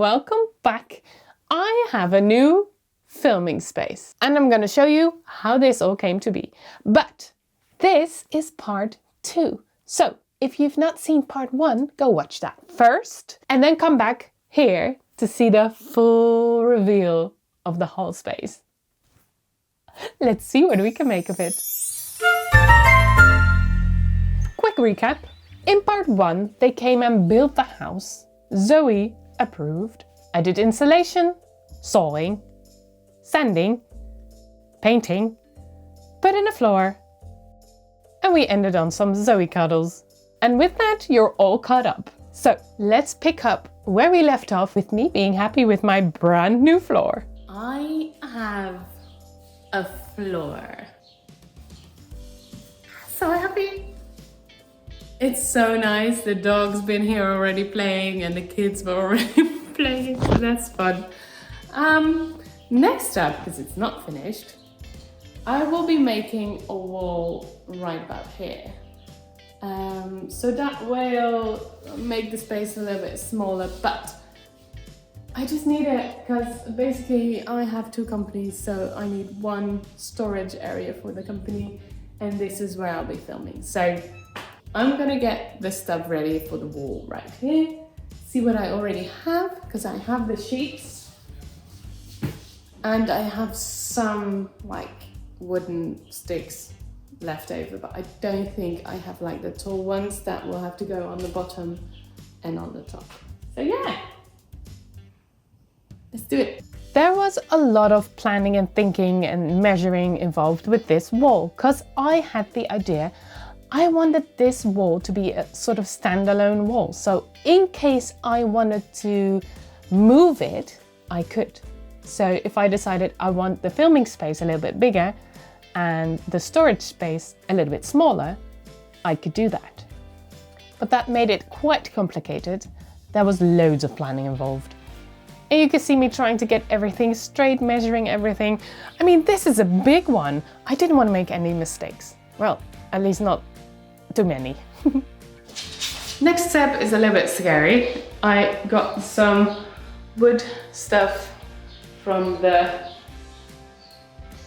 welcome back. I have a new filming space and I'm going to show you how this all came to be. But this is part 2. So if you've not seen part 1, go watch that first and then come back here to see the full reveal of the whole space. Let's see what we can make of it. Quick recap. In part 1, they came and built the house. Zoe approved. I did insulation, sawing, sanding, painting, putting the floor, and we ended on some Zoe cuddles. And with that, you're all caught up. So let's pick up where we left off with me being happy with my brand new floor. I have a floor. So happy. It's so nice. The dog's been here already playing and the kids were already playing, so that's fun. Next up, because it's not finished, I will be making a wall right about here. So that will make the space a little bit smaller, but I just need it because basically I have 2 companies, so I need one storage area for the company, and this is where I'll be filming. So I'm gonna get the stuff ready for the wall right here. See what I already have, because I have the sheets and I have some like wooden sticks left over, but I don't think I have like the tall ones that will have to go on the bottom and on the top. So yeah, let's do it. There was a lot of planning and thinking and measuring involved with this wall, because I had the idea I wanted this wall to be a sort of standalone wall. So in case I wanted to move it, I could. So if I decided I want the filming space a little bit bigger and the storage space a little bit smaller, I could do that. But that made it quite complicated. There was loads of planning involved. And you can see me trying to get everything straight, measuring everything. I mean, this is a big one. I didn't want to make any mistakes. Well, at least not too many. Next step is a little bit scary. I got some wood stuff from the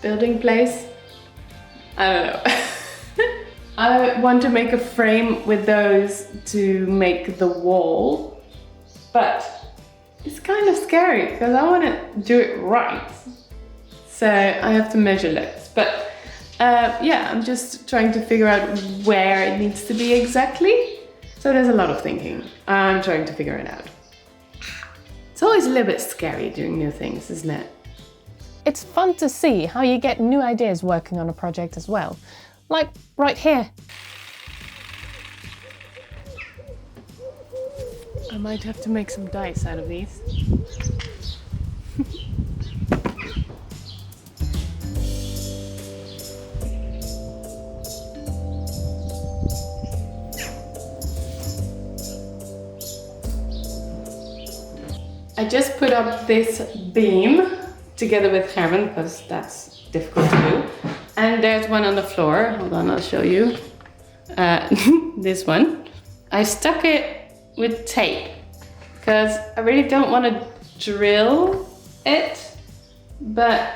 building place. I don't know. I want to make a frame with those to make the wall, but it's kind of scary because I want to do it right. So I have to measure this, but yeah, I'm just trying to figure out where it needs to be exactly. So there's a lot of thinking. I'm trying to figure it out. It's always a little bit scary doing new things, isn't it? It's fun to see how you get new ideas working on a project as well. Like right here. I might have to make some dice out of these. I just put up this beam together with Gerben because that's difficult to do. And there's one on the floor. Hold on, I'll show you. This one. I stuck it with tape because I really don't want to drill it, but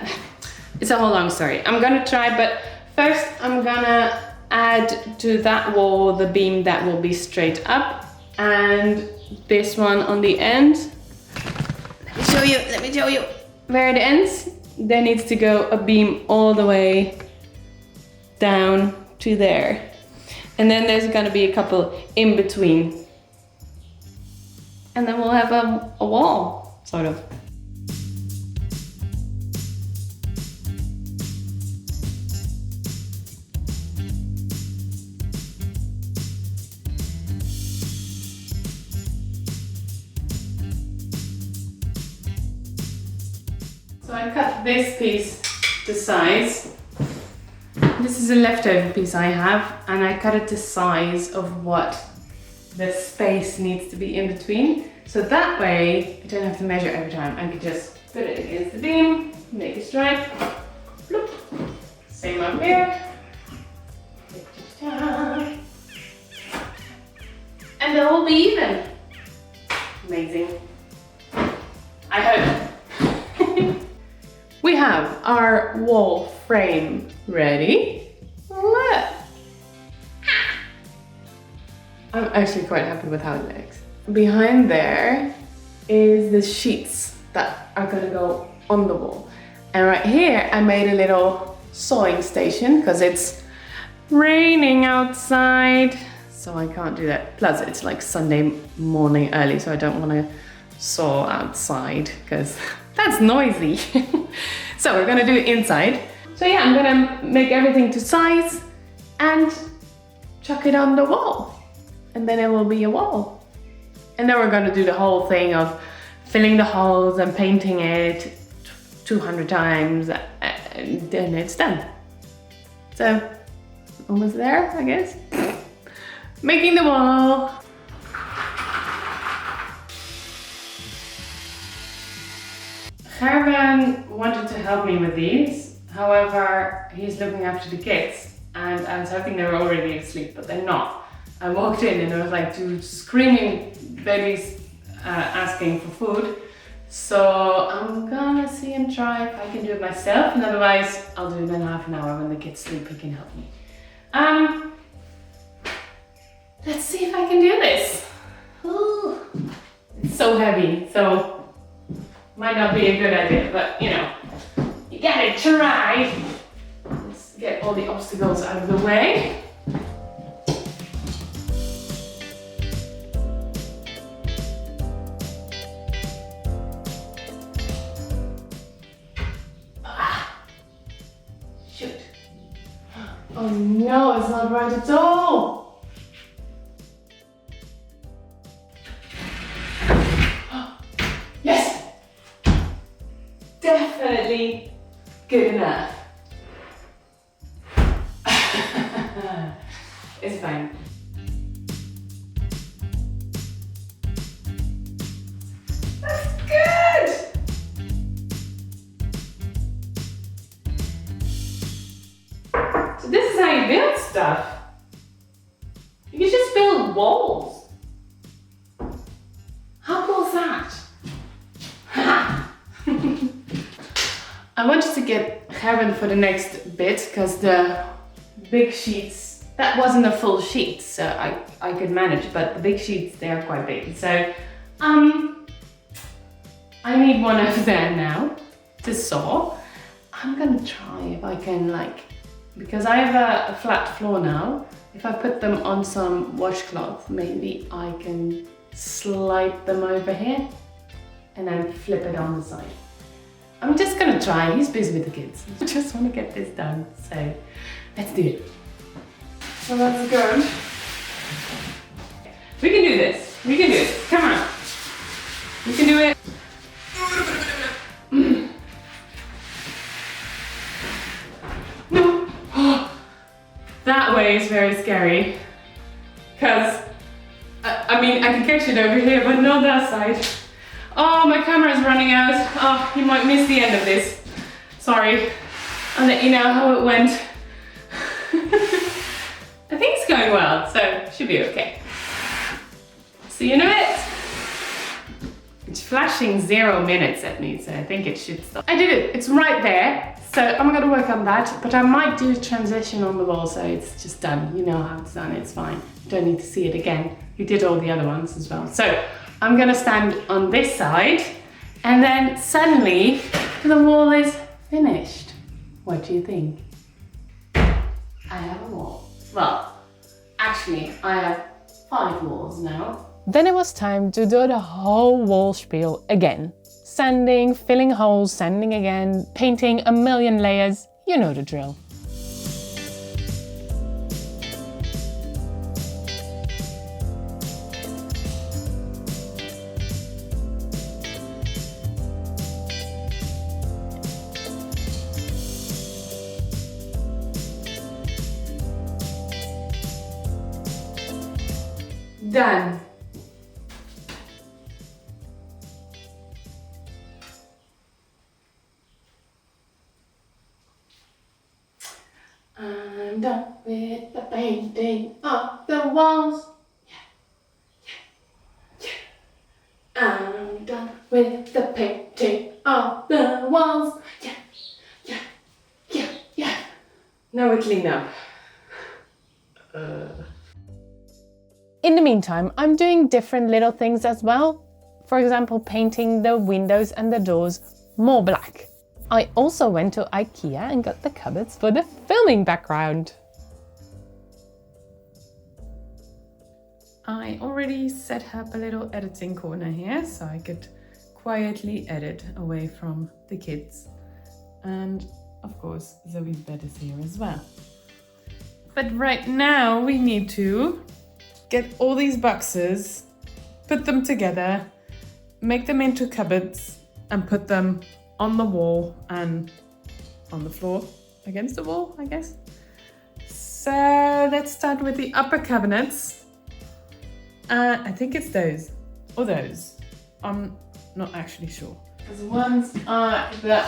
it's a whole long story. I'm gonna try, but first I'm gonna add to that wall the beam that will be straight up and this one on the end. Let me show you where it ends. There needs to go a beam all the way down to there. And then there's gonna be a couple in between. And then we'll have a wall, sort of. So I cut this piece to size. This is a leftover piece I have, and I cut it to size of what the space needs to be in between. So that way, I don't have to measure every time. I can just put it against the beam, make a stripe, bloop. Same up here. And they'll all be even. Amazing. I hope. We have our wall frame ready. Look. I'm actually quite happy with how it looks. Behind there is the sheets that are gonna go on the wall. And right here I made a little sewing station because it's raining outside, so I can't do that. Plus it's like Sunday morning early, so I don't want to sew outside because that's noisy. So we're gonna do it inside. So yeah, I'm gonna make everything to size and chuck it on the wall. And then it will be a wall. And then we're gonna do the whole thing of filling the holes and painting it 200 times and then it's done. So, almost there, I guess. Making the wall. Gerben wanted to help me with these. However, he's looking after the kids and I was hoping they were already asleep, but they're not. I walked in and there was like two screaming babies asking for food. So I'm gonna see and try if I can do it myself, and otherwise I'll do it in half an hour when the kids sleep. He can help me. Let's see if I can do this. Ooh, it's so heavy, so might not be a good idea, but you know, you gotta try. Let's get all the obstacles out of the way. Oh no, it's not right at all. Yes! Definitely good enough. It's fine. That's good! So this is how you build stuff. You can just build walls. How cool is that? I wanted to get Gerben for the next bit because the big sheets, that wasn't a full sheet, so I could manage, but the big sheets, they are quite big. So I need one over there now to sew. I'm gonna try if I can because I have a flat floor now, if I put them on some washcloth, maybe I can slide them over here and then flip it on the side. I'm just gonna try, he's busy with the kids. I just wanna get this done, so let's do it. So that's good. We can do this, we can do it, come on. We can do it. No. That way is very scary. Because, I mean, I can catch it over here, but not that side. Oh, my camera's running out. Oh, you might miss the end of this. Sorry. I'll let you know how it went. I think it's going well, so it should be okay. See you in a bit. It's flashing 0 minutes at me, so I think it should stop. I did it, it's right there. So I'm gonna work on that, but I might do a transition on the wall so it's just done. You know how it's done, it's fine. You don't need to see it again. You did all the other ones as well. So I'm gonna stand on this side and then suddenly the wall is finished. What do you think? I have a wall. Well, actually I have 5 walls now. Then it was time to do the whole wall spiel again. Sanding, filling holes, sanding again, painting a million layers, you know the drill. Done. I'm done with the painting of the walls. Yeah. I'm done with the painting clean up. In the meantime, I'm doing different little things as well. For example, painting the windows and the doors more black. I also went to IKEA and got the cupboards for the filming background. I already set up a little editing corner here so I could quietly edit away from the kids. And of course, Zoe's bed is here as well. But right now we need to get all these boxes, put them together, make them into cupboards and put them on the wall and on the floor against the wall, I guess. So let's start with the upper cabinets. I think it's those or those. I'm not actually sure. Because ones are the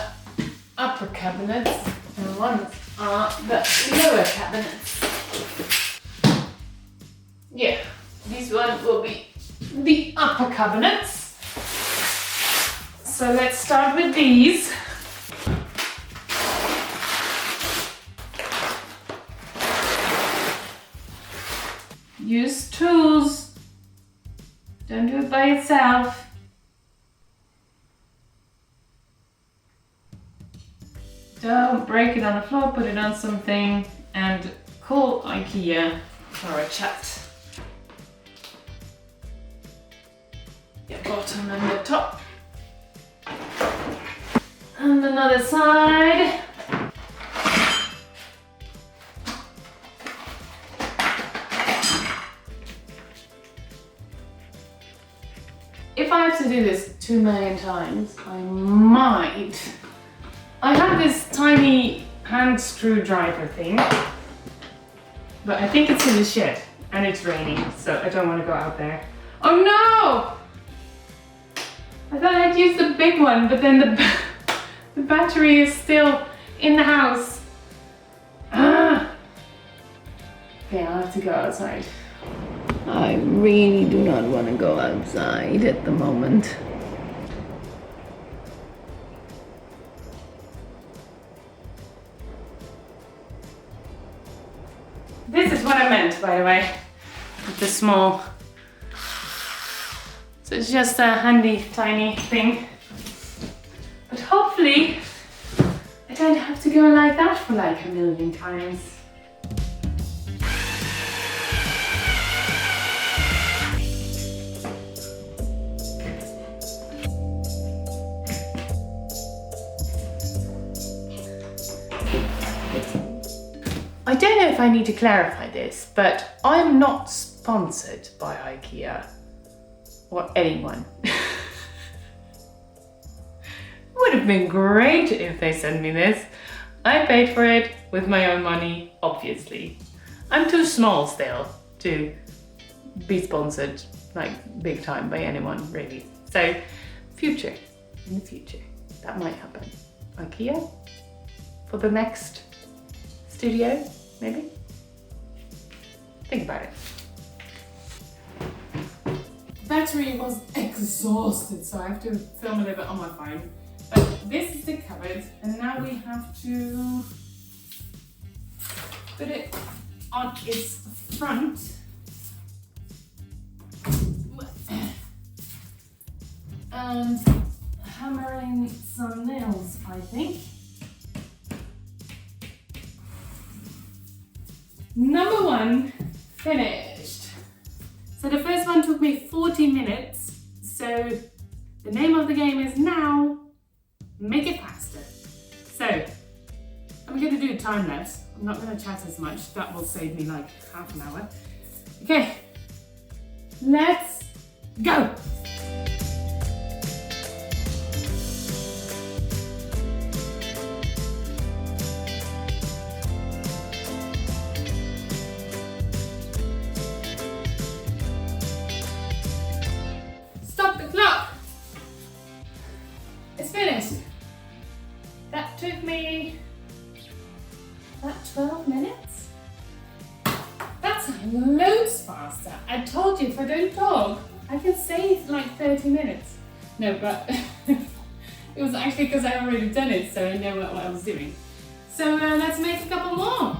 upper cabinets and ones are the lower cabinets. Yeah, this one will be the upper cabinets. So let's start with these. Use tools. Don't do it by itself. Don't break it on the floor, put it on something and call IKEA for a chat. The bottom and the top. And another side. If I have to do this 2 million times, I might. I have this tiny hand screwdriver thing, but I think it's in the shed and it's raining, so I don't want to go out there. Oh no! I thought I'd use the big one, but then the battery is still in the house. Ah! Okay, I'll have to go outside. I really do not want to go outside at the moment. This is what I meant, by the way, with the small. So it's just a handy, tiny thing. But hopefully, I don't have to go like that for like a million times. I don't know if I need to clarify this, but I'm not sponsored by IKEA or anyone. Would have been great if they sent me this. I paid for it with my own money, obviously. I'm too small still to be sponsored like big time by anyone, really. So, in the future, that might happen. IKEA for the next studio, maybe? Think about it. The battery was exhausted, so I have to film a little bit on my phone. But this is the cupboard, and now we have to put it on its front. And hammer in some nails, I think. Number 1 finished. So the first one took me 40 minutes. So the name of the game is now make it faster. So I'm going to do time lapse. I'm not going to chat as much. That will save me like half an hour. Okay, let's go. Finished. That took me about 12 minutes. That's loads faster. I told you if I don't talk, I can save like 30 minutes. No, but it was actually because I already done it, so I know what I was doing. So let's make a couple more.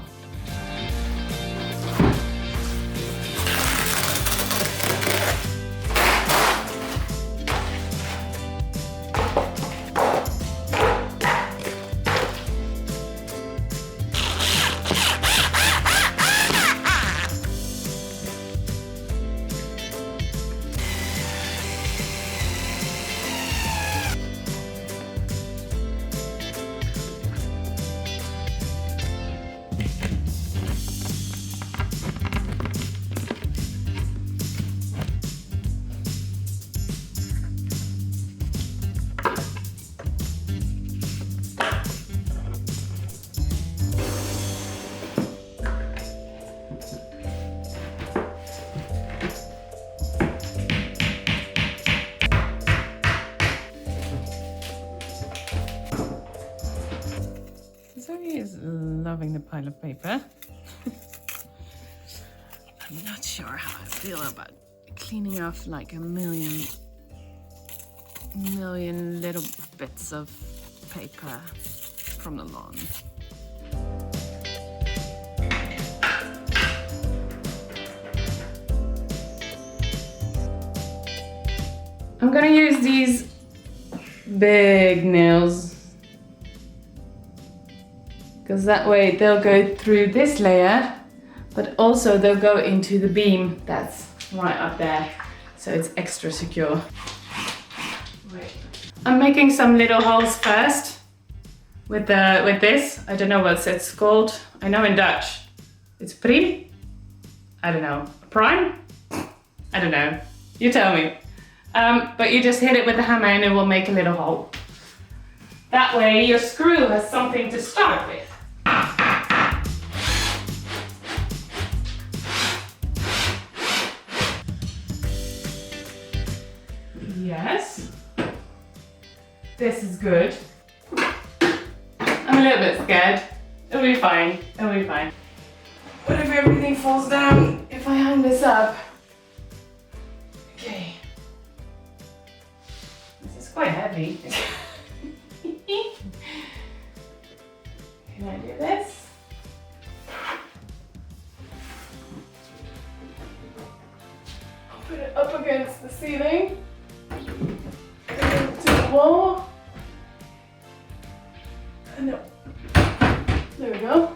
loving the pile of paper. I'm not sure how I feel about cleaning off like a million little bits of paper from the lawn. I'm gonna use these big nails because that way they'll go through this layer, but also they'll go into the beam that's right up there, so it's extra secure. Wait. I'm making some little holes first with this. I don't know what it's called. I know in Dutch it's priem. I don't know. Prime? I don't know. You tell me. But you just hit it with the hammer and it will make a little hole. That way your screw has something to start with. Yes. This is good. I'm a little bit scared. It'll be fine. It'll be fine. What if everything falls down if I hang this up? Okay. This is quite heavy. Can I do this? I'll put it up against the ceiling. To the wall. No. There we go.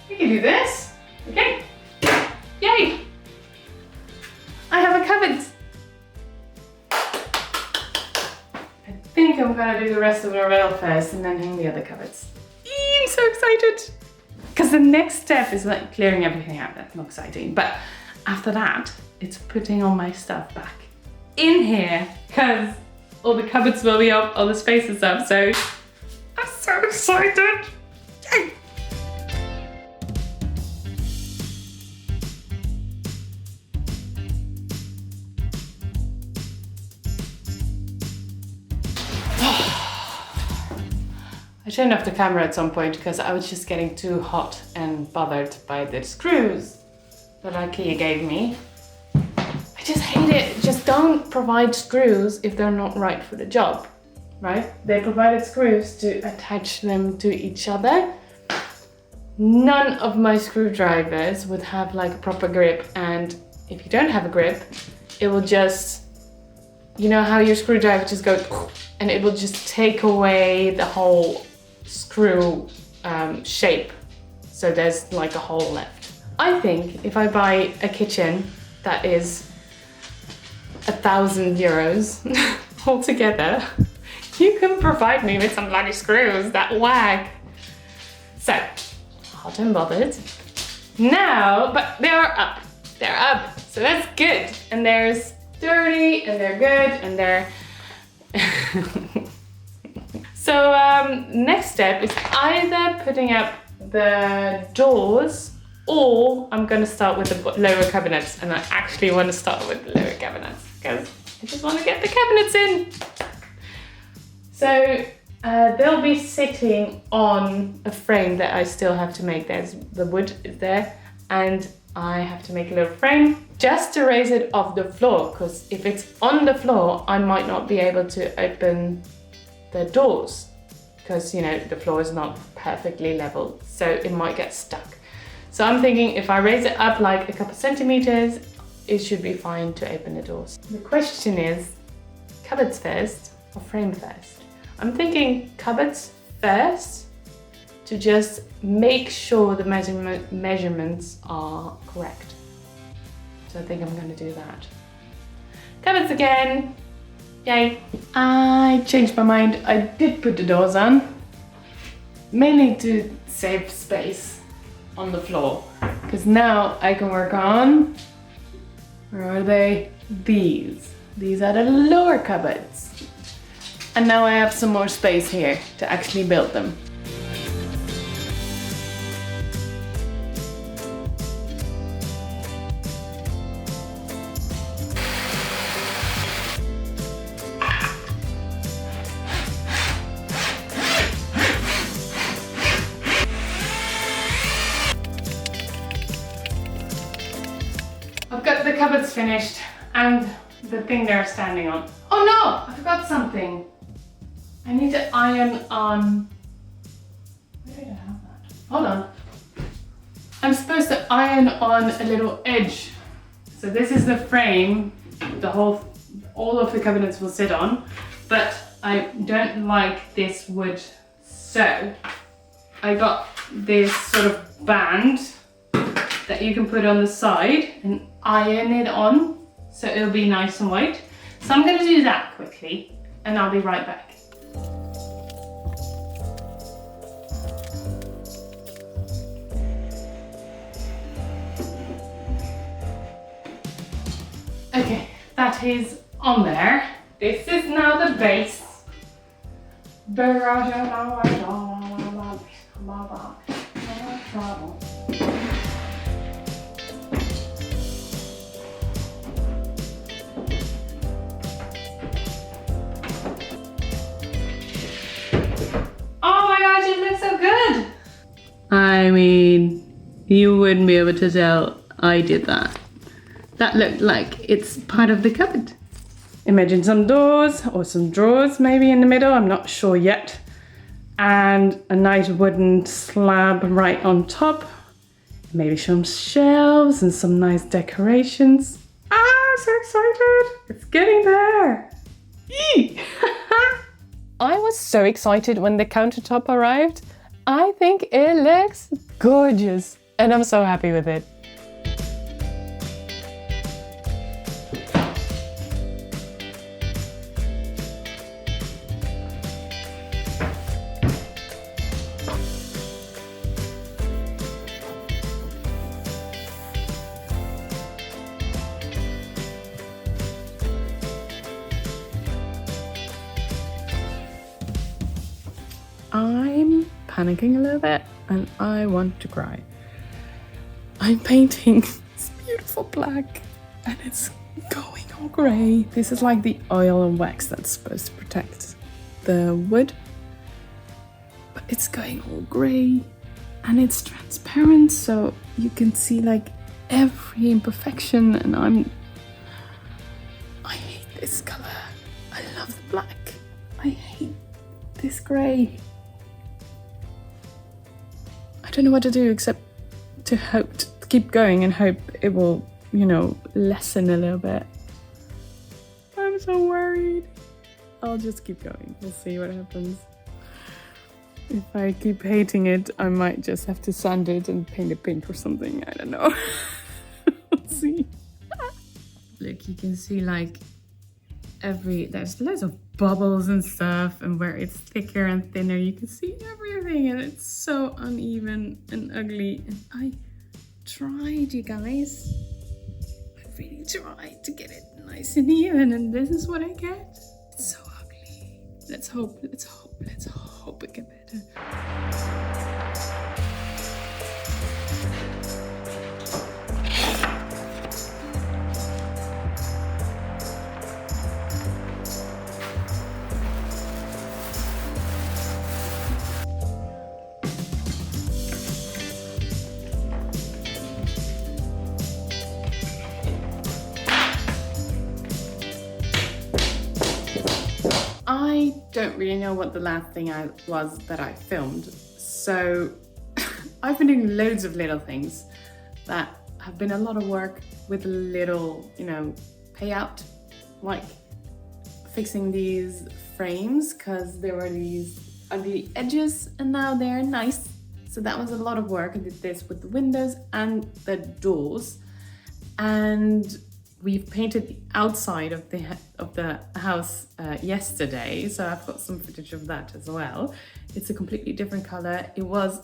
We can do this. Okay. Yay! I have a cupboard. I think I'm gonna do the rest of the rail first and then hang the other cupboards. I'm so excited. Because the next step is like clearing everything out. That's not exciting. But after that, it's putting all my stuff back in here because all the cupboards will be up, all the space is up. So I'm so excited. Yay! I turned off the camera at some point because I was just getting too hot and bothered by the screws that IKEA gave me. I just hate it. Just don't provide screws if they're not right for the job, right? They provided screws to attach them to each other. None of my screwdrivers would have like a proper grip, and if you don't have a grip, it will just, you know how your screwdriver just goes and it will just take away the whole screw shape, so there's like a hole left. I think if I buy a kitchen that is €1,000 altogether, you can provide me with some bloody screws that wag. So, hot and bothered. Now, but they're up, so that's good. And there's dirty, and they're good, and they're... So next step is either putting up the doors, or I'm going to start with the lower cabinets, and I actually want to start with the lower cabinets because I just want to get the cabinets in. So they'll be sitting on a frame that I still have to make. There's the wood is there, and I have to make a little frame just to raise it off the floor, because if it's on the floor, I might not be able to open the doors because, you know, the floor is not perfectly level, so it might get stuck. So I'm thinking if I raise it up like a couple centimeters, it should be fine to open the doors. The question is, cupboards first or frame first? I'm thinking cupboards first to just make sure the measurements are correct. So I think I'm going to do that. Cupboards again. Yay. I changed my mind. I did put the doors on, mainly to save space on the floor, because now I can work on, where are they? These are the lower cupboards, and now I have some more space here to actually build them. the cupboard's finished and the thing they're standing on. Oh no, I forgot something. I need to iron on, where did I have that? Hold on. I'm supposed to iron on a little edge. So this is the frame all of the cabinets will sit on, but I don't like this wood. So I got this sort of band that you can put on the side and iron it on so it'll be nice and white. So I'm going to do that quickly and I'll be right back. Okay, that is on there. This is now the base. Oh my gosh, it looks so good! I mean, you wouldn't be able to tell I did that. That looked like it's part of the cupboard. Imagine some doors or some drawers maybe in the middle, I'm not sure yet. And a nice wooden slab right on top. Maybe some shelves and some nice decorations. Ah, so excited! It's getting there! Eee! I was so excited when the countertop arrived. I think it looks gorgeous and I'm so happy with it. I'm panicking a little bit and I want to cry. I'm painting this beautiful black and it's going all grey. This is like the oil and wax that's supposed to protect the wood. But it's going all grey and it's transparent so you can see like every imperfection and I hate this colour. I love the black. I hate this grey. I don't know what to do except to hope to keep going and hope it will, you know, lessen a little bit. I'm so worried. I'll just keep going. We'll see what happens. If I keep hating it, I might just have to sand it and paint it pink or something. I don't know. We'll see. Look, you can see like there's loads of bubbles and stuff, and where it's thicker and thinner you can see everything, and it's so uneven and ugly. And I tried, you guys, I really tried to get it nice and even, and this is what I get. It's so ugly. Let's hope it get better. I don't really know what the last thing was that I filmed, so I've been doing loads of little things that have been a lot of work with little, you know, payout, like fixing these frames because there were these ugly edges and now they're nice. So that was a lot of work. I did this with the windows and the doors, and we've painted the outside of the house yesterday, so I've got some footage of that as well. It's a completely different color. It was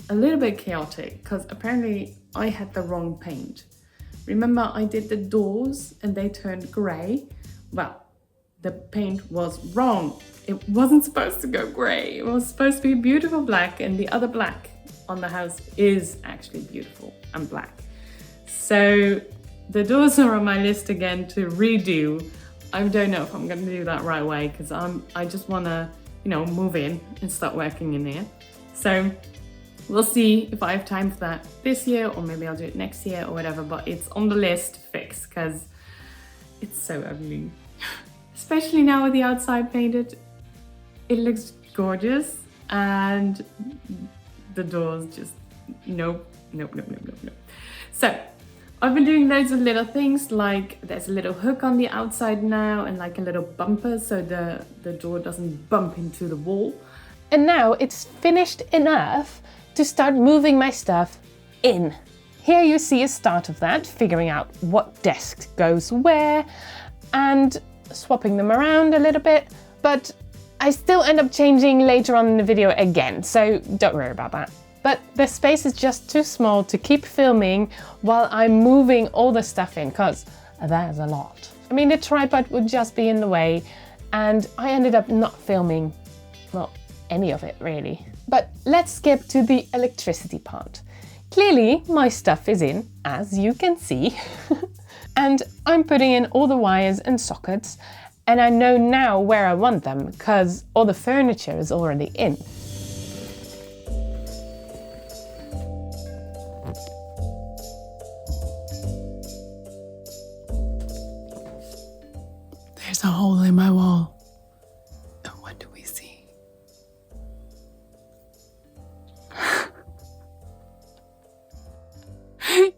a little bit chaotic because apparently I had the wrong paint. Remember, I did the doors and they turned grey. Well, the paint was wrong. It wasn't supposed to go grey. It was supposed to be beautiful black, and the other black on the house is actually beautiful and black. So the doors are on my list again to redo. I don't know if I'm going to do that right away because I just want to, you know, move in and start working in here. So We'll see if I have time for that this year, or maybe I'll do it next year or whatever, but it's on the list to fix because it's so ugly. Especially now with the outside painted, it looks gorgeous, and the doors just, nope. So I've been doing loads of little things, like there's a little hook on the outside now and like a little bumper so the door doesn't bump into the wall. And now it's finished enough to start moving my stuff in. Here you see a start of that, figuring out what desk goes where and swapping them around a little bit, but I still end up changing later on in the video again, so don't worry about that. But the space is just too small to keep filming while I'm moving all the stuff in, because that is a lot. I mean, the tripod would just be in the way, and I ended up not filming, well, any of it really. But let's skip to the electricity part. Clearly, my stuff is in, as you can see. And I'm putting in all the wires and sockets, and I know now where I want them, because all the furniture is already in. There's a hole in my wall. And what do we see?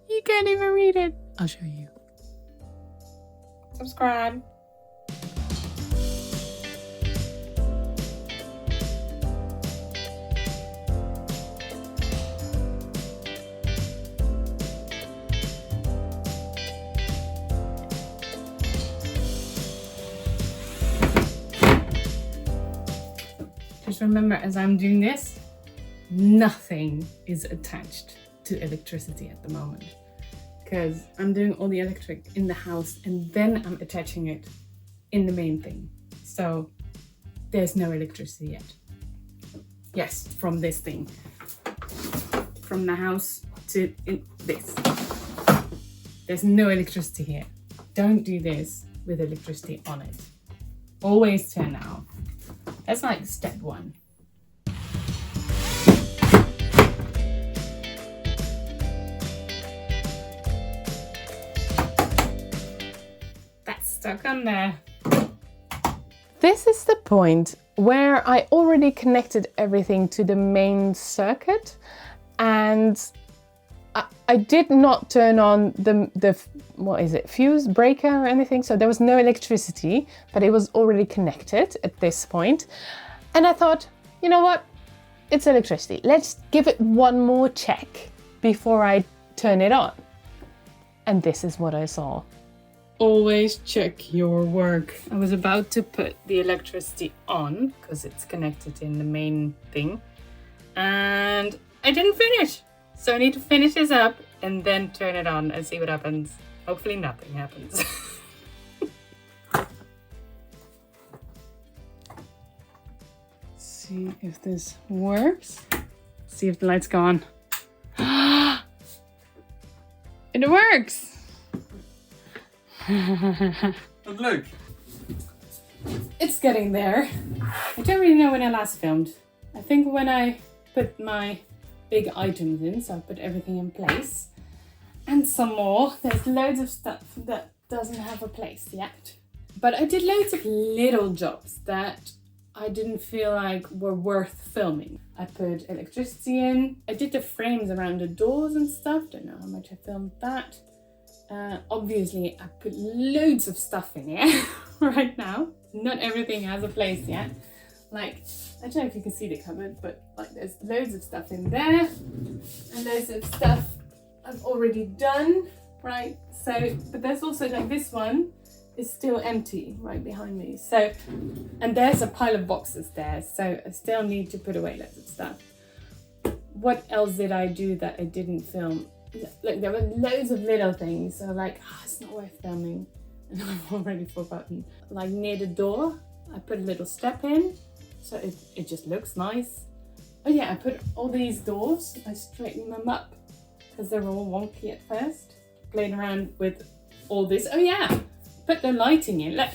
You can't even read it. I'll show you. Subscribe. Just remember, as I'm doing this, nothing is attached to electricity at the moment, because I'm doing all the electric in the house and then I'm attaching it in the main thing. So there's no electricity yet. Yes, from this thing. From the house to this. There's no electricity here. Don't do this with electricity on it. Always turn it off. That's like step one. That's stuck on there. This is the point where I already connected everything to the main circuit, and I did not turn on the what is it, fuse breaker or anything, so there was no electricity, but it was already connected at this point. And I thought, you know what, it's electricity, let's give it one more check before I turn it on. And this is what I saw. Always check your work. I was about to put the electricity on because it's connected in the main thing, and I didn't finish. So I need to finish this up and then turn it on and see what happens. Hopefully nothing happens. See if this works. See if the light's gone. It works! Look. It's getting there. I don't really know when I last filmed. I think when I put my big items in, so I put everything in place. And some more. There's loads of stuff that doesn't have a place yet. But I did loads of little jobs that I didn't feel like were worth filming. I put electricity in. I did the frames around the doors and stuff. Don't know how much I filmed that. Obviously, I put loads of stuff in here right now. Not everything has a place yet. Like, I don't know if you can see the cupboard, but like there's loads of stuff in there and loads of stuff I've already done, right? So, but there's also like this one is still empty right behind me. So, and there's a pile of boxes there. So I still need to put away loads of stuff. What else did I do that I didn't film? Like there were loads of little things. So like, oh, it's not worth filming. And I've already forgotten. Like near the door, I put a little step in. So it just looks nice. Oh yeah, I put all these doors, I straightened them up because they were all wonky at first. Played around with all this. Oh yeah, put the lighting in. Look,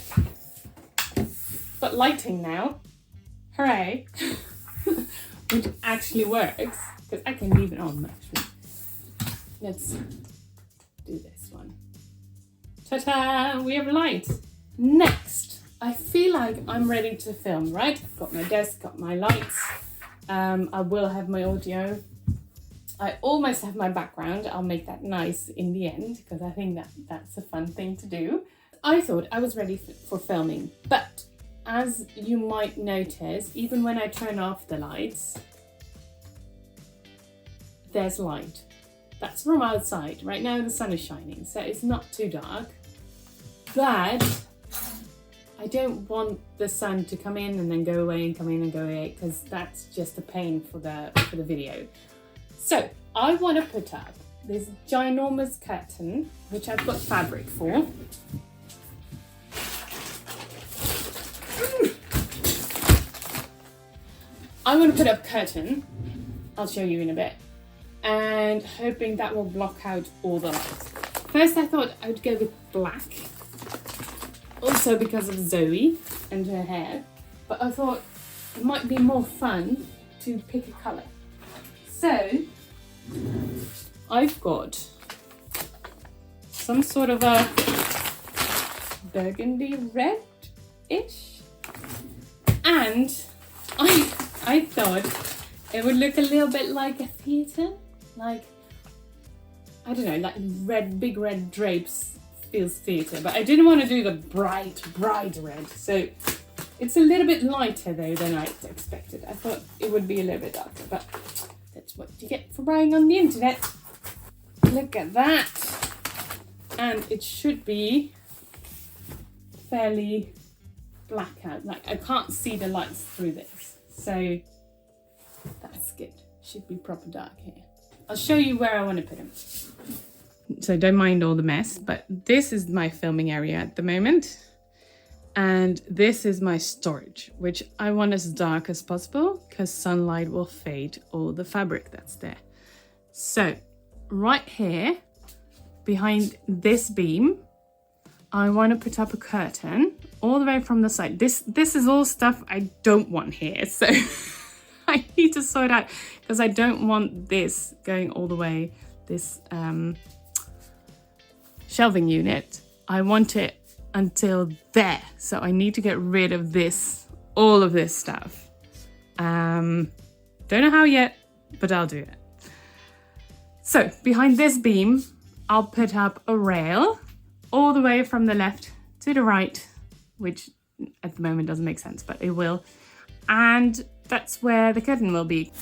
got lighting now. Hooray. Which actually works. because I can leave it on actually. Let's do this one. Ta-ta! We have light. Next, I feel like I'm ready to film, right? I've got my desk, got my lights. I will have my audio. I almost have my background. I'll make that nice in the end because I think that's a fun thing to do. I thought I was ready for filming, but as you might notice, even when I turn off the lights, there's light. That's from outside. Right now the sun is shining, so it's not too dark. But I don't want the sun to come in and then go away and come in and go away, because that's just a pain for the video. So I want to put up this ginormous curtain, which I've got fabric for. I want to put up a curtain. I'll show you in a bit. And hoping that will block out all the lights. First I thought I would go with black. Also because of Zoe and her hair. But I thought it might be more fun to pick a colour. So I've got some sort of a burgundy red-ish. And I thought it would look a little bit like a theatre. Like, I don't know, like big red drapes feels theatre. But I didn't want to do the bright red. So it's a little bit lighter though than I expected. I thought it would be a little bit darker, but that's what you get for buying on the internet. Look at that. And it should be fairly black out. Like, I can't see the lights through this. So that's good. Should be proper dark here. I'll show you where I want to put them. So don't mind all the mess, but this is my filming area at the moment. And this is my storage, which I want as dark as possible because sunlight will fade all the fabric that's there. So right here, behind this beam, I want to put up a curtain all the way from the side. This is all stuff I don't want here. So I need to sort out because I don't want this going all the way, this shelving unit. I want it until there. So I need to get rid of this, all of this stuff. Don't know how yet, but I'll do it. So behind this beam, I'll put up a rail all the way from the left to the right, which at the moment doesn't make sense, but it will. And that's where the curtain will be.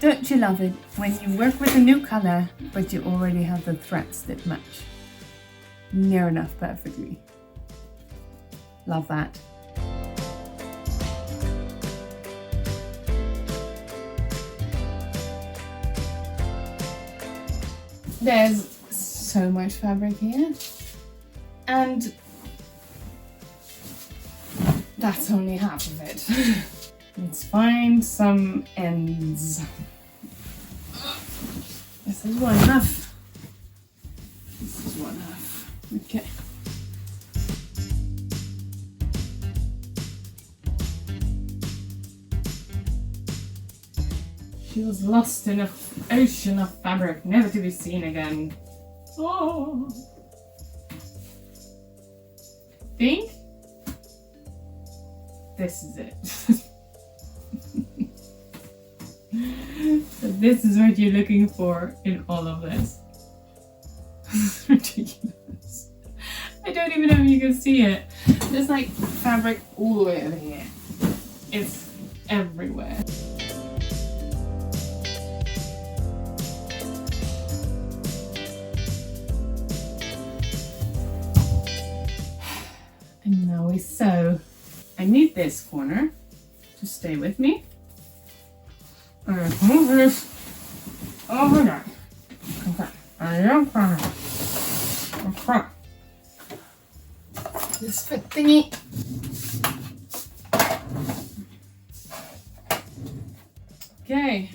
Don't you love it when you work with a new colour, but you already have the threads that match? Near enough perfectly. Love that. There's so much fabric here, and that's only half of it. Let's find some ends. This is one half. This is one half. Okay. She was lost in an ocean of fabric, never to be seen again. Oh. Think this is it. So this is what you're looking for in all of this. This is ridiculous. I don't even know if you can see it. There's like fabric all the way over here. It's everywhere. so I need this corner to stay with me. I'm going to move this over there. Okay. Okay. This fit thingy. Okay.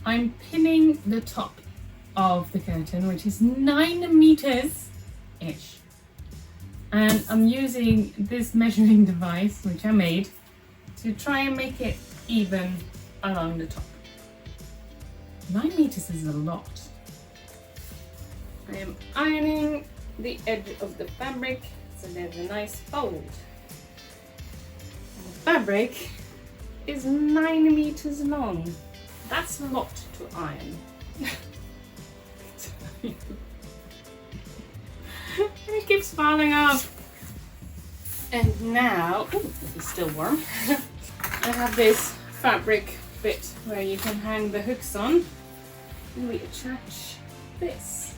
I'm pinning the top of the curtain, which is 9 meters-ish. And I'm using this measuring device, which I made, to try and make it even along the top. 9 meters is a lot. I am ironing the edge of the fabric so there's a nice fold. The fabric is 9 meters long. That's a lot to iron. It keeps falling off. And now, it's still warm. I have this fabric bit where you can hang the hooks on. And we attach this.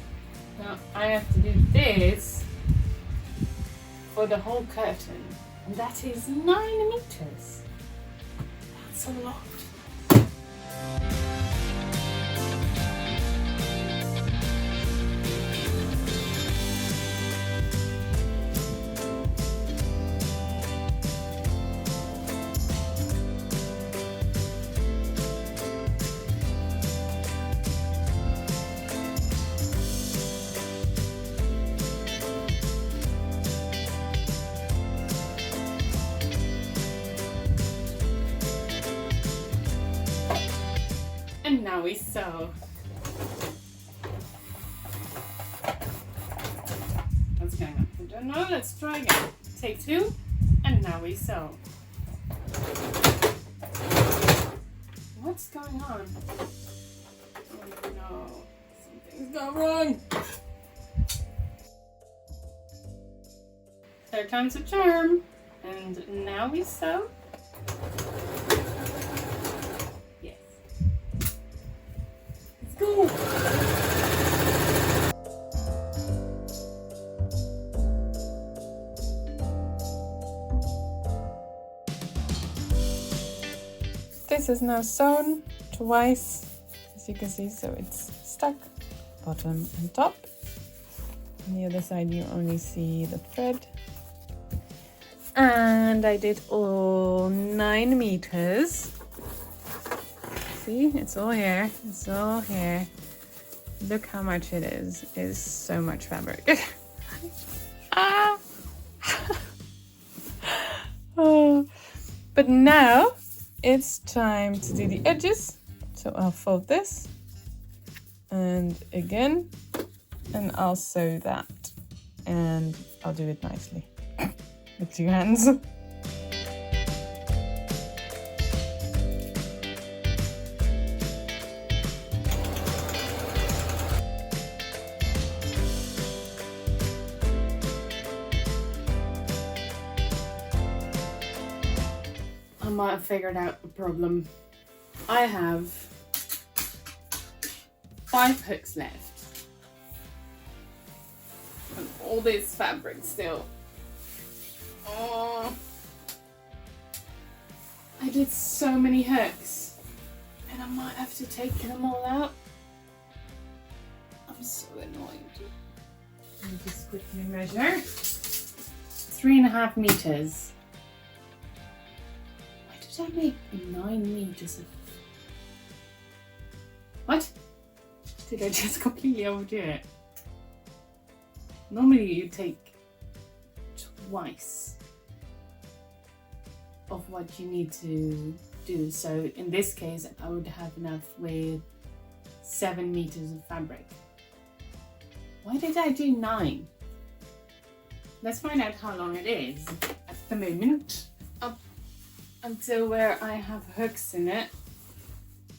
Now I have to do this for the whole curtain. And that is 9 meters. That's a lot. And now we sew. What's going on? I don't know. Let's try again. Take 2, and now we sew. What's going on? Oh no, something's gone wrong. Third time's a charm. And now we sew. Go. This is now sewn twice, as you can see, so it's stuck bottom and top. On the other side you only see the thread. And I did all 9 meters. See, it's all here. It's all here. Look how much it is. It's so much fabric. Ah. Oh. But now it's time to do the edges. So I'll fold this and again, and I'll sew that, and I'll do it nicely with 2 hands. I might have figured out a problem. I have 5 hooks left. And all this fabric still. Oh, I did so many hooks. And I might have to take them all out. I'm so annoyed. Let me just quickly measure. 3.5 meters. Did I make 9 meters of... What? Did I just completely overdo it? Normally you take twice of what you need to do. So in this case, I would have enough with 7 meters of fabric. Why did I do 9? Let's find out how long it is at the moment. Up until where I have hooks in it,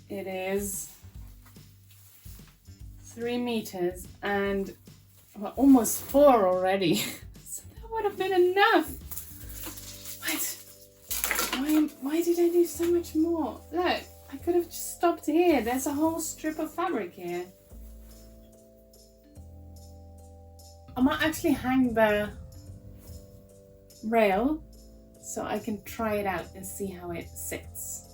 it is 3 meters and well, almost 4 already. So that would have been enough. What? Why did I do so much more? Look, I I could have just stopped here. There's a whole strip of fabric here. I might actually hang the rail so I can try it out and see how it sits.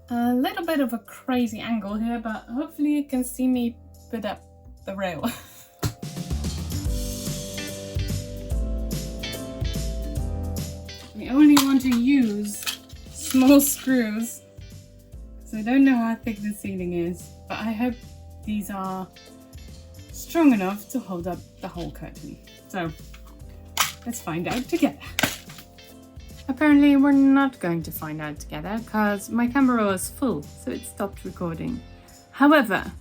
A little bit of a crazy angle here, but hopefully you can see me put up the rail. I only want to use small screws because I don't know how thick the ceiling is, but I hope these are strong enough to hold up the whole curtain. So let's find out together. Apparently we're not going to find out together because my camera was full, so it stopped recording. However,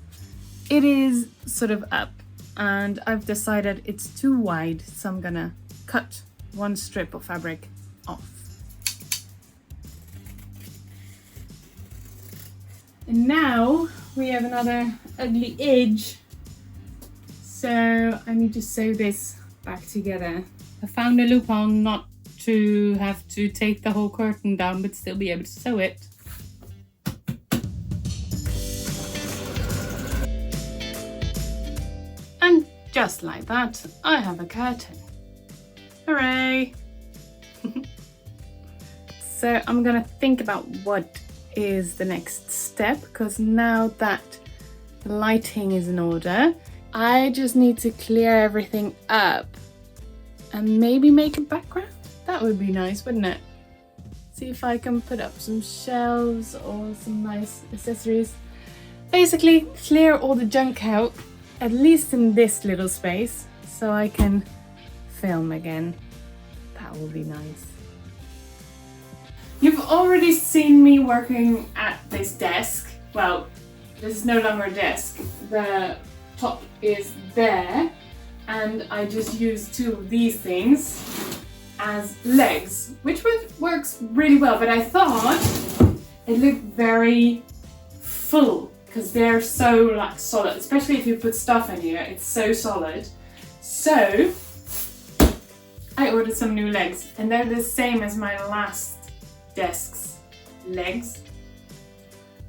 it is sort of up and I've decided it's too wide, so I'm gonna cut one strip of fabric off. And now we have another ugly edge, so I need to sew this back together. I found a loophole not to have to take the whole curtain down but still be able to sew it. And just like that, I have a curtain. Hooray! So I'm gonna think about what is the next step, because now that the lighting is in order, I just need to clear everything up and maybe make a background. That would be nice, wouldn't it? See if I can put up some shelves or some nice accessories. Basically, clear all the junk out, at least in this little space, so I can film again. That will be nice. You've already seen me working at this desk. Well, this is no longer a desk. The top is there, and I just used two of these things as legs, which works really well, but I thought it looked very full because they're so like solid, especially if you put stuff in here, it's so solid. So I ordered some new legs, and they're the same as my last desk's legs,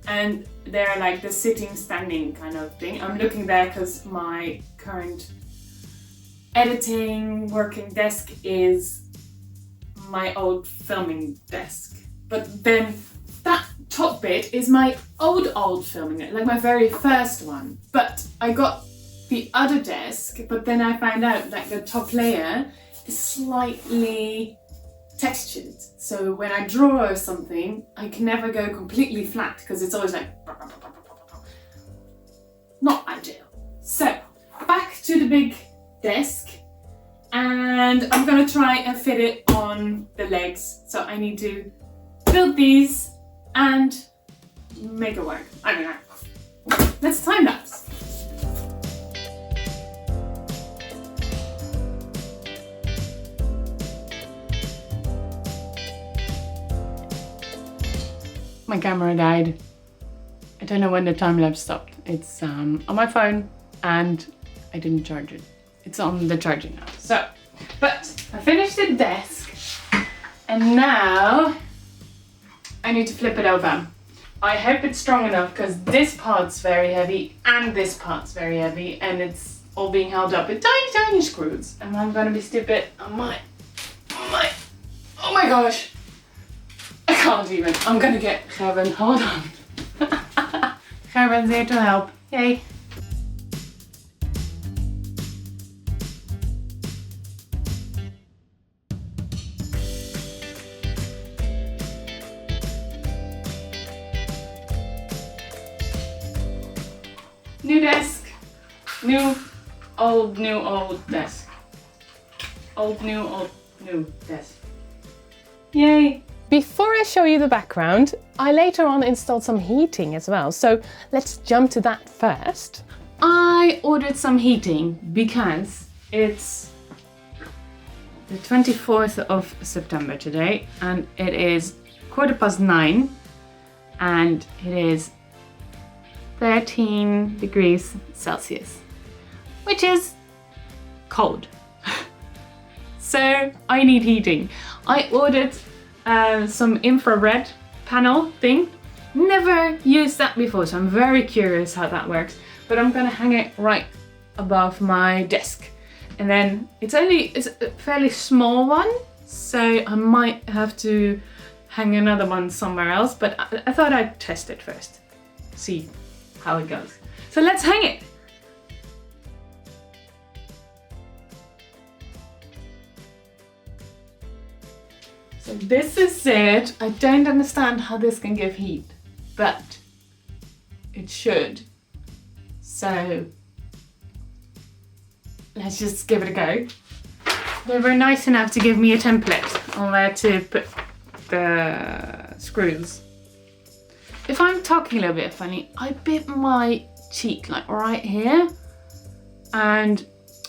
and they're like the sitting standing kind of thing. I'm looking there because my current editing working desk is my old filming desk, but then that top bit is my old filming, like my very first one. But I got the other desk, but then I found out like the top layer is slightly textured, so when I draw or something I can never go completely flat because it's always like not ideal. So back to the big desk, and I'm gonna try and fit it on the legs, so I need to build these and make it work. I don't know. Let's time lapse. My camera died. I don't know when the time lapse stopped. It's on my phone and I didn't charge it. It's on the charging now. So, but I finished the desk and now I need to flip it over. I hope it's strong enough because this part's very heavy and this part's very heavy, and it's all being held up with tiny, tiny screws. And I'm gonna be stupid. Oh my gosh. I can't even. I'm gonna get Gerben. Hold on. Gerben's here to help. Yay. New desk. New, old desk. Old, new desk. Yay. Before I show you the background, I later on installed some heating as well, so let's jump to that first. I ordered some heating because it's the 24th of September today, and it is 9:15 and it is 13 degrees Celsius, which is cold. So I need heating. I ordered some infrared panel thing, Never used that before, so I'm very curious how that works. But I'm gonna hang it right above my desk. And then it's a fairly small one, so I might have to hang another one somewhere else, but I thought I'd test it first, see how it goes. So let's hang it. So this is it. I don't understand how this can give heat, but it should. So let's just give it a go. They were nice enough to give me a template on where to put the screws. If I'm talking a little bit funny, I bit my cheek like right here. And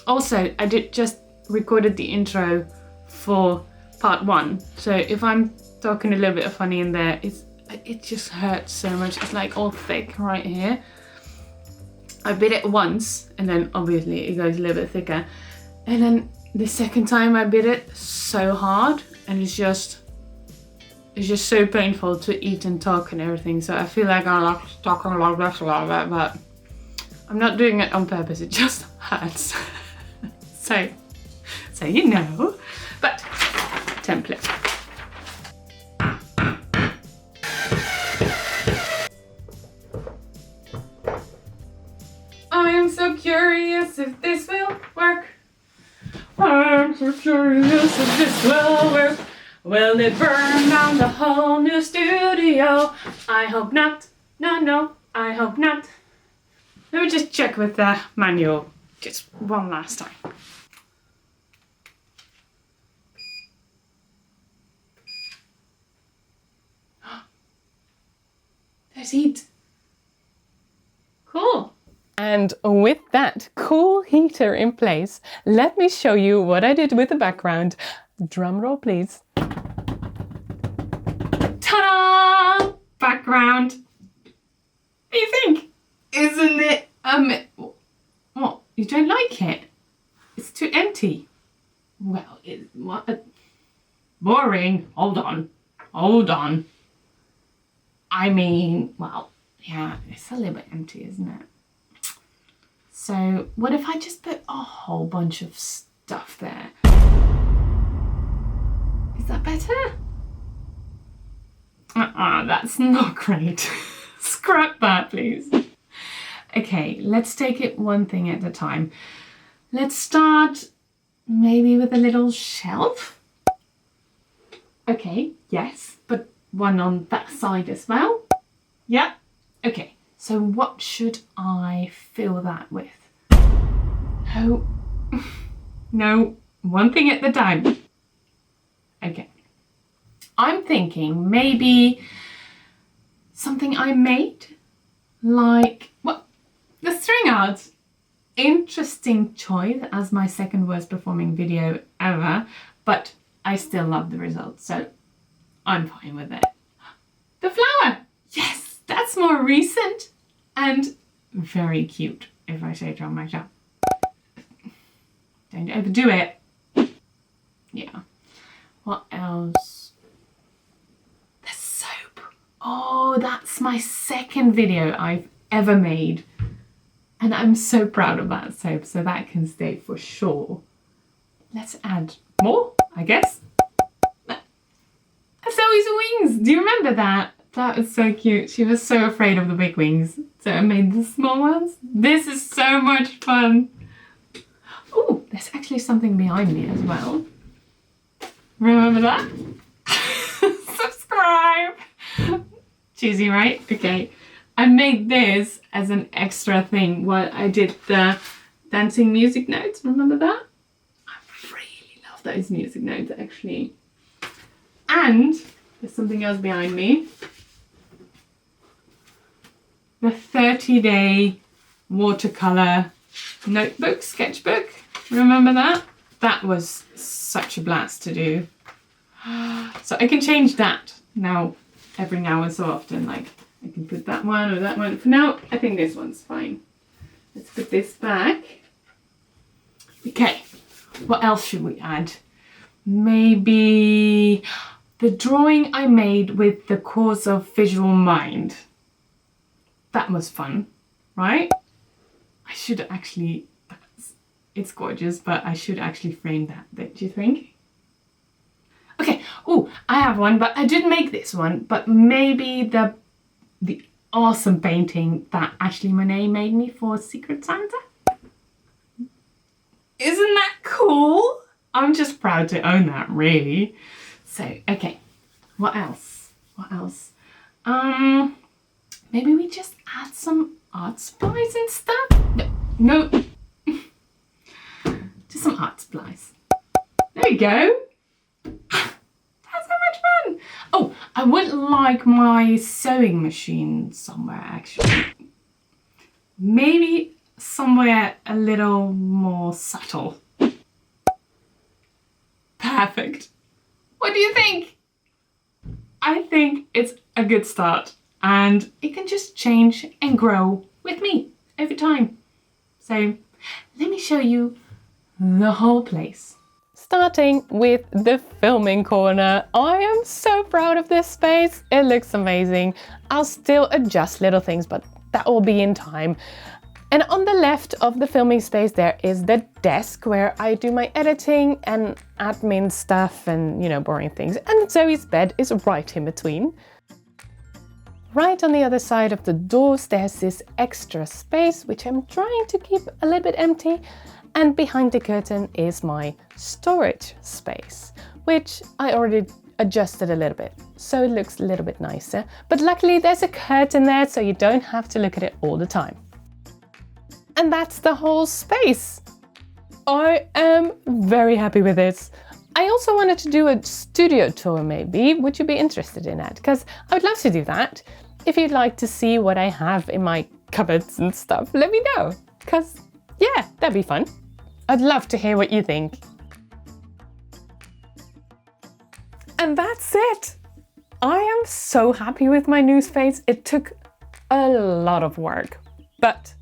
also I just recorded the intro for part 1. So if I'm talking a little bit funny in there, it just hurts so much. It's like all thick right here. I bit it once and then obviously it goes a little bit thicker. And then the second time I bit it so hard, and it's just so painful to eat and talk and everything. So I feel like I'm like talking like this a lot, but I'm not doing it on purpose. It just hurts. so you know. But template. I am so curious if this will work. I'm so curious if this will work. Will it burn down the whole new studio? I hope not. No, I hope not. Let me just check with the manual just one last time. There's heat. Cool. And with that cool heater in place, let me show you what I did with the background. Drum roll, please. Ta-da! Background. What do you think? Isn't it, what? You don't like it? It's too empty. Well, boring. Hold on. I mean, well, yeah, it's a little bit empty, isn't it? So what if I just put a whole bunch of stuff there? Is that better? That's not great. Scrap that, please. Okay, let's take it one thing at a time. Let's start maybe with a little shelf. Okay, yes, but one on that side as well. Yeah, okay. So what should I fill that with? No, one thing at a time. Okay. I'm thinking maybe something I made, like, what? The string art. Interesting choice as my second worst performing video ever, but I still love the result, so I'm fine with it. The flower. Yes, that's more recent and very cute, if I say so myself. Don't overdo it. Yeah. What else? The soap. Oh, that's my second video I've ever made. And I'm so proud of that soap, so that can stay for sure. Let's add more, I guess. Zoe's wings. Do you remember that? That was so cute. She was so afraid of the big wings, so I made the small ones. This is so much fun. Oh, there's actually something behind me as well. Remember that? Subscribe. Cheesy, right? Okay. I made this as an extra thing while I did the dancing music notes. Remember that? I really love those music notes, actually. And there's something else behind me. The 30-day watercolor notebook, sketchbook. Remember that? That was such a blast to do. So I can change that now, every now and so often. Like, I can put that one or that one. For now, I think this one's fine. Let's put this back. Okay, what else should we add? Maybe the drawing I made with the course of visual mind. That was fun, right? I should actually, it's gorgeous, but I should actually frame that, don't you think? Okay, oh, I have one, but I didn't make this one, but maybe the awesome painting that Ashley Monet made me for Secret Santa. Isn't that cool? I'm just proud to own that, really. So, okay, what else? What else? Maybe we just add some art supplies and stuff? No. Just some art supplies. There you go. That's so much fun. Oh, I would like my sewing machine somewhere, actually. Maybe somewhere a little more subtle. Perfect. What do you think? I think it's a good start, and it can just change and grow with me over time. So let me show you the whole place. Starting with the filming corner. I am so proud of this space. It looks amazing. I'll still adjust little things, but that will be in time. And on the left of the filming space, there is the desk where I do my editing and admin stuff and, you know, boring things. And Zoe's bed is right in between. Right on the other side of the doors, there's this extra space, which I'm trying to keep a little bit empty. And behind the curtain is my storage space, which I already adjusted a little bit, so it looks a little bit nicer. But luckily there's a curtain there, so you don't have to look at it all the time. And that's the whole space. I am very happy with this. I also wanted to do a studio tour maybe. Would you be interested in that? Because I would love to do that. If you'd like to see what I have in my cupboards and stuff, let me know. Because yeah, that'd be fun. I'd love to hear what you think. And that's it. I am so happy with my new space. It took a lot of work, but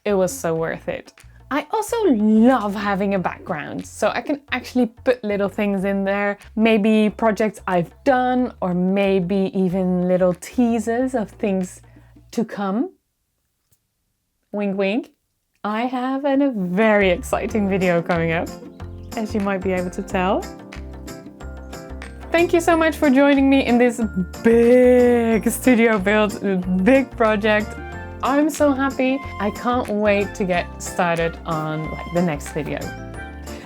it was so worth it. I also love having a background, so I can actually put little things in there. Maybe projects I've done, or maybe even little teasers of things to come. Wink, wink. I have a very exciting video coming up, as you might be able to tell. Thank you so much for joining me in this big studio build, big project. I'm so happy. I can't wait to get started on the next video.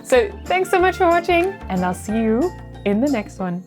So thanks so much for watching, and I'll see you in the next one.